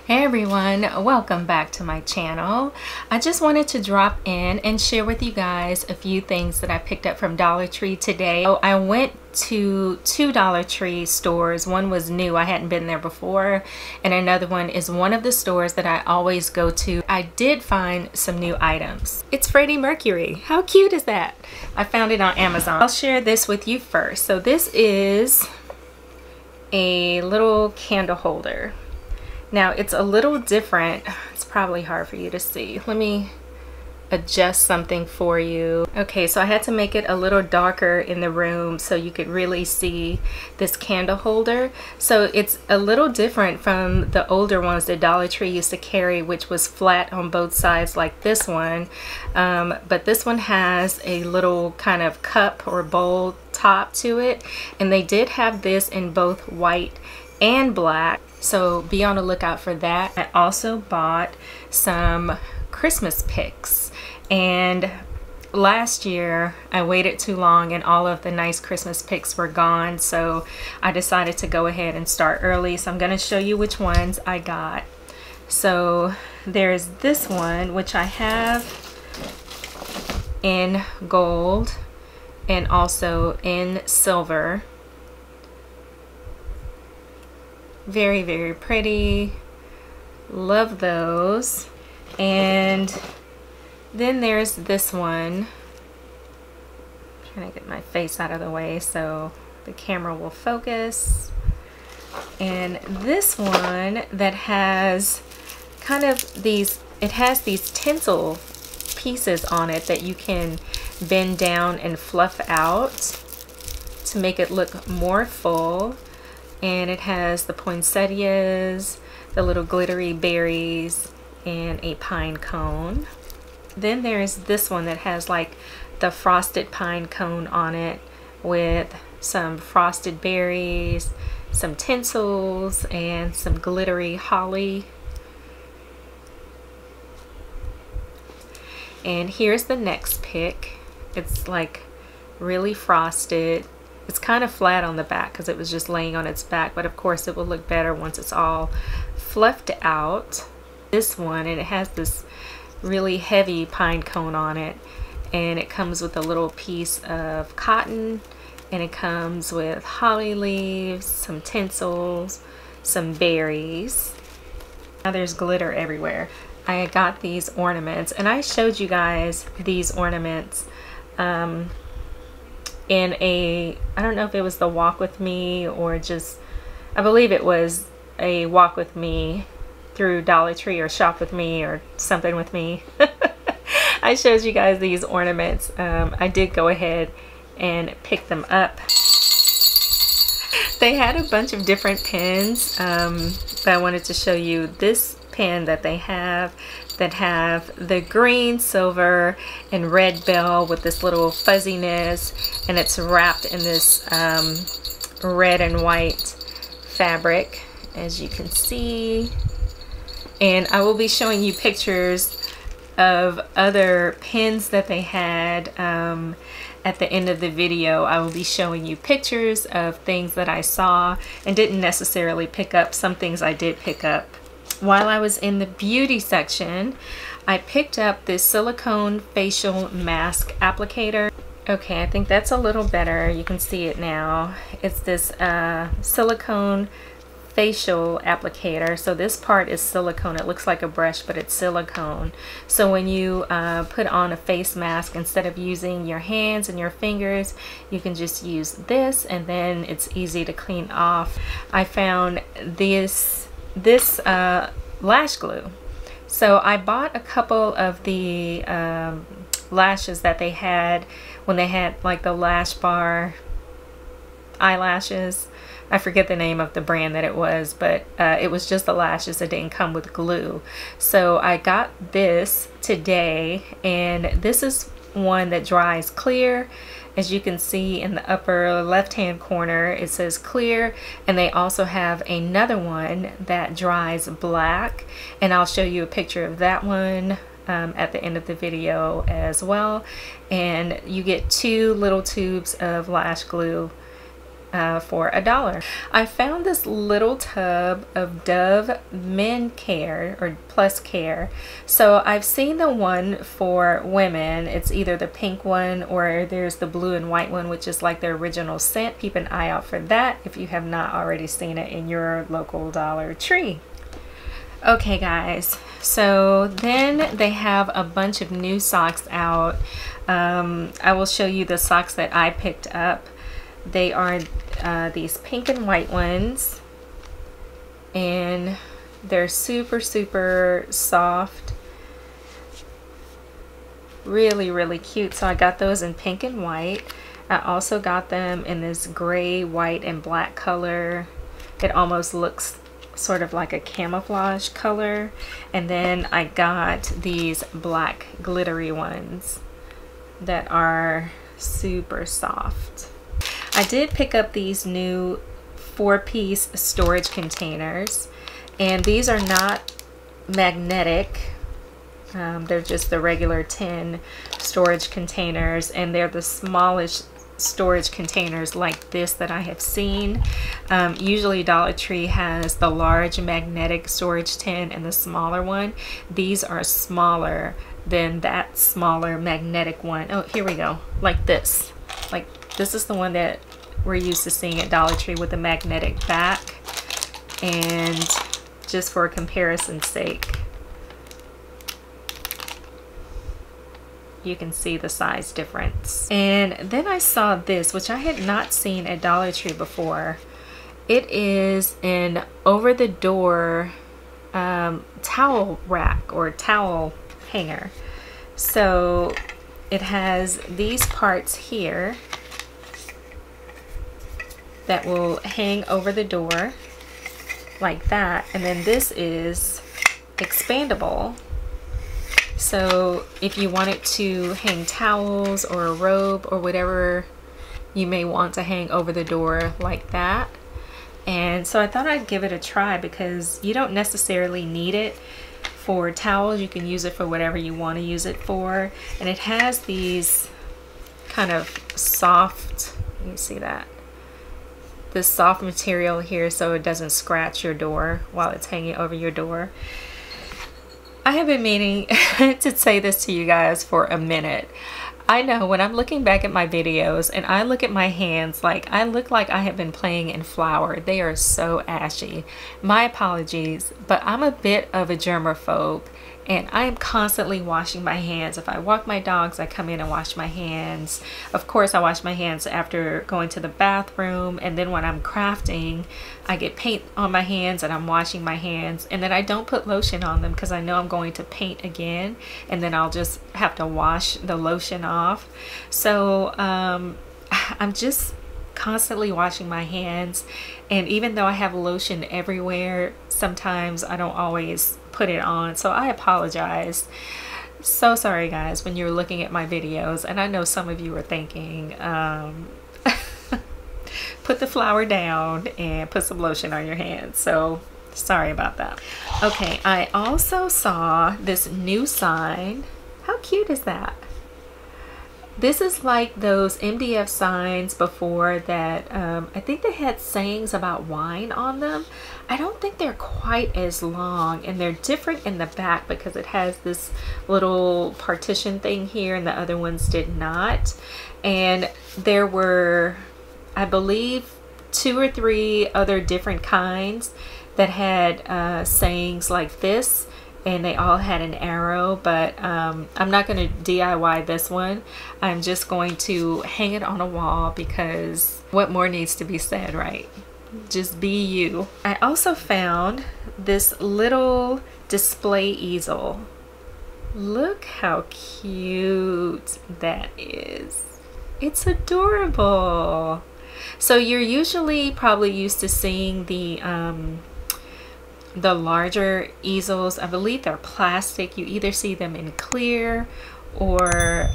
Hey everyone, welcome back to my channel. I just wanted to drop in and share with you guys a few things that I picked up from Dollar Tree today. So I went to two Dollar Tree stores. One was new, I hadn't been there before, and another one is one of the stores that I always go to. I did find some new items. It's Freddie Mercury. How cute is that? I found it on Amazon. I'll share this with you first. So this is a little candle holder. Now it's a little different. It's probably hard for you to see. Let me adjust something for you. Okay, so I had to make it a little darker in the room so you could really see this candle holder. So it's a little different from the older ones that Dollar Tree used to carry, which was flat on both sides like this one. But this one has a little kind of cup or bowl top to it. And they did have this in both white and black. So be on the lookout for that. I also bought some Christmas picks, and last year I waited too long and all of the nice Christmas picks were gone, so I decided to go ahead and start early. So I'm going to show you which ones I got. So there's this one, which I have in gold and also in silver. Very, very pretty. Love those. And then there's this one. I'm trying to get my face out of the way so the camera will focus. And this one that has kind of these, it has these tinsel pieces on it that you can bend down and fluff out to make it look more full. And it has the poinsettias, the little glittery berries, and a pine cone. Then there's this one that has like the frosted pine cone on it with some frosted berries, some tinsels, and some glittery holly. And here's the next pick. It's like really frosted. It's kind of flat on the back because it was just laying on its back, but of course it will look better once it's all fluffed out. This one, and it has this really heavy pine cone on it, and it comes with a little piece of cotton, and it comes with holly leaves, some tinsels, some berries. Now there's glitter everywhere. I got these ornaments, and I showed you guys these ornaments in a, I don't know if it was the Walk With Me or just, I believe it was a Walk With Me through Dollar Tree or Shop With Me or something with me. I showed you guys these ornaments. I did go ahead and pick them up. They had a bunch of different pins, but I wanted to show you this pin that they have that have the green, silver, and red bell with this little fuzziness, and it's wrapped in this red and white fabric, as you can see. And I will be showing you pictures of other pins that they had at the end of the video. I will be showing you pictures of things that I saw and didn't necessarily pick up. Some things I did pick up. While I was in the beauty section, I picked up this silicone facial mask applicator. Okay, I think that's a little better. You can see it now. It's this silicone facial applicator. So this part is silicone. It looks like a brush, but it's silicone. So when you put on a face mask, instead of using your hands and your fingers, you can just use this, and then it's easy to clean off. I found this lash glue. So I bought a couple of the lashes that they had when they had like the Lash Bar eyelashes. I forget the name of the brand that it was, but it was just the lashes that didn't come with glue. So I got this today, and this is one that dries clear. As you can see in the upper left hand corner, it says clear, and they also have another one that dries black, and I'll show you a picture of that one at the end of the video as well. And you get two little tubes of lash glue for $1. I found this little tub of Dove Men Care or Plus Care. So I've seen the one for women. It's either the pink one or there's the blue and white one, which is like the original scent. Keep an eye out for that if you have not already seen it in your local Dollar Tree. Okay guys, so then they have a bunch of new socks out. I will show you the socks that I picked up. They are these pink and white ones, and they're super soft, really cute. So I got those in pink and white. I also got them in this gray, white, and black color. It almost looks sort of like a camouflage color. And then I got these black glittery ones that are super soft. I did pick up these new 4-piece storage containers, and these are not magnetic. They're just the regular 10 storage containers, and they're the smallest storage containers like this that I have seen. Usually Dollar Tree has the large magnetic storage tin and the smaller one. These are smaller than that smaller magnetic one. Oh, here we go. Like this. Like this is the one that we're used to seeing at Dollar Tree with the magnetic back. And just for comparison's sake, you can see the size difference. And then I saw this, which I had not seen at Dollar Tree before. It is an over-the-door towel rack or towel hanger. So it has these parts here that will hang over the door like that, and then this is expandable. So if you wanted to hang towels or a robe or whatever you may want to hang over the door like that. And so I thought I'd give it a try because you don't necessarily need it for towels. You can use it for whatever you want to use it for. And it has these kind of soft, you see that? This soft material here so it doesn't scratch your door while it's hanging over your door. I have been meaning to say this to you guys for a minute. I know when I'm looking back at my videos and I look at my hands, like I look like I have been playing in flour. They are so ashy. My apologies, but I'm a bit of a germaphobe and I am constantly washing my hands. If I walk my dogs, I come in and wash my hands. Of course, I wash my hands after going to the bathroom, and then when I'm crafting, I get paint on my hands and I'm washing my hands, and then I don't put lotion on them because I know I'm going to paint again, and then I'll just have to wash the lotion off. So I'm just constantly washing my hands, and even though I have lotion everywhere, sometimes I don't always put it on, so I apologize. So sorry guys when you're looking at my videos, and I know some of you are thinking put the flour down and put some lotion on your hands, so sorry about that. Okay, I also saw this new sign. How cute is that? This is like those MDF signs before that, I think they had sayings about wine on them. I don't think they're quite as long, and they're different in the back because it has this little partition thing here and the other ones did not. And there were, I believe, 2 or 3 other different kinds that had sayings like this. And they all had an arrow, but I'm not going to DIY this one. I'm just going to hang it on a wall because what more needs to be said, right? Just be you. I also found this little display easel. Look how cute that is. It's adorable. So you're usually probably used to seeing the larger easels. I believe they're plastic. You either see them in clear or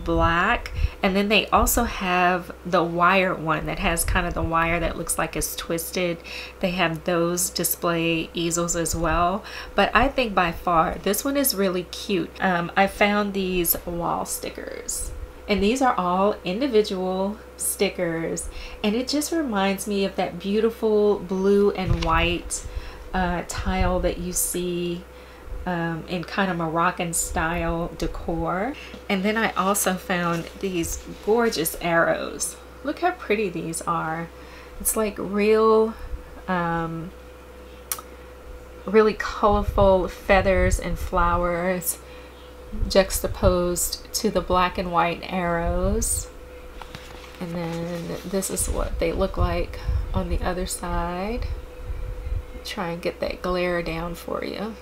black, and then they also have the wire one that has kind of the wire that looks like it's twisted. They have those display easels as well, but I think by far this one is really cute. I found these wall stickers, And these are all individual stickers, and it just reminds me of that beautiful blue and white tile that you see in kind of Moroccan style decor. And then I also found these gorgeous arrows. Look how pretty these are. It's like real really colorful feathers and flowers juxtaposed to the black and white arrows. And then this is what they look like on the other side. Try and get that glare down for you.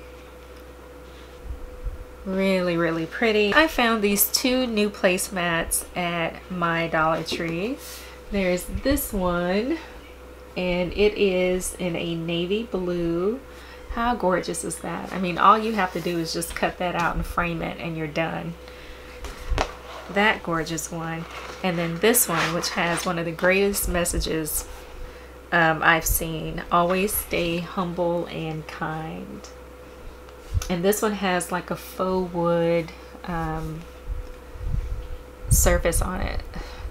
Really, really pretty. I found these two new placemats at my Dollar Tree. There's this one, and it is in a navy blue. How gorgeous is that? I mean, all you have to do is just cut that out and frame it and you're done. That gorgeous one. And then this one, which has one of the greatest messages I've seen. Always stay humble and kind. And this one has like a faux wood surface on it.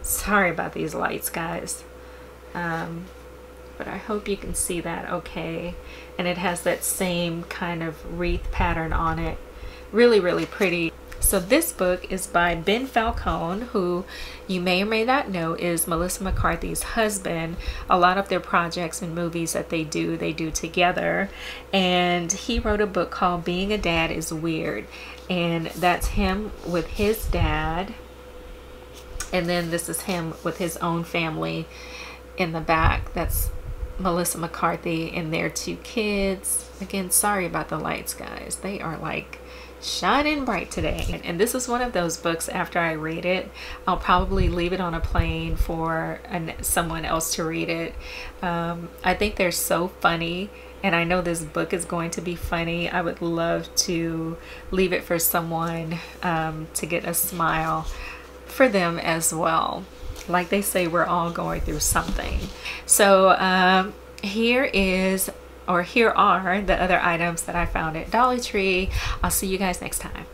Sorry about these lights, guys. But I hope you can see that okay. And it has that same kind of wreath pattern on it. Really, really pretty. So this book is by Ben Falcone, who you may or may not know is Melissa McCarthy's husband. A lot of their projects and movies that they do together. And he wrote a book called Being a Dad is Weird. And that's him with his dad. And then this is him with his own family in the back. That's Melissa McCarthy and their two kids. Again, sorry about the lights, guys. They are like shining bright today. And this is one of those books, after I read it, I'll probably leave it on a plane for someone else to read it. I think they're so funny, and I know this book is going to be funny. I would love to leave it for someone to get a smile for them as well. Like they say, we're all going through something. So here are the other items that I found at Dollar Tree. I'll see you guys next time.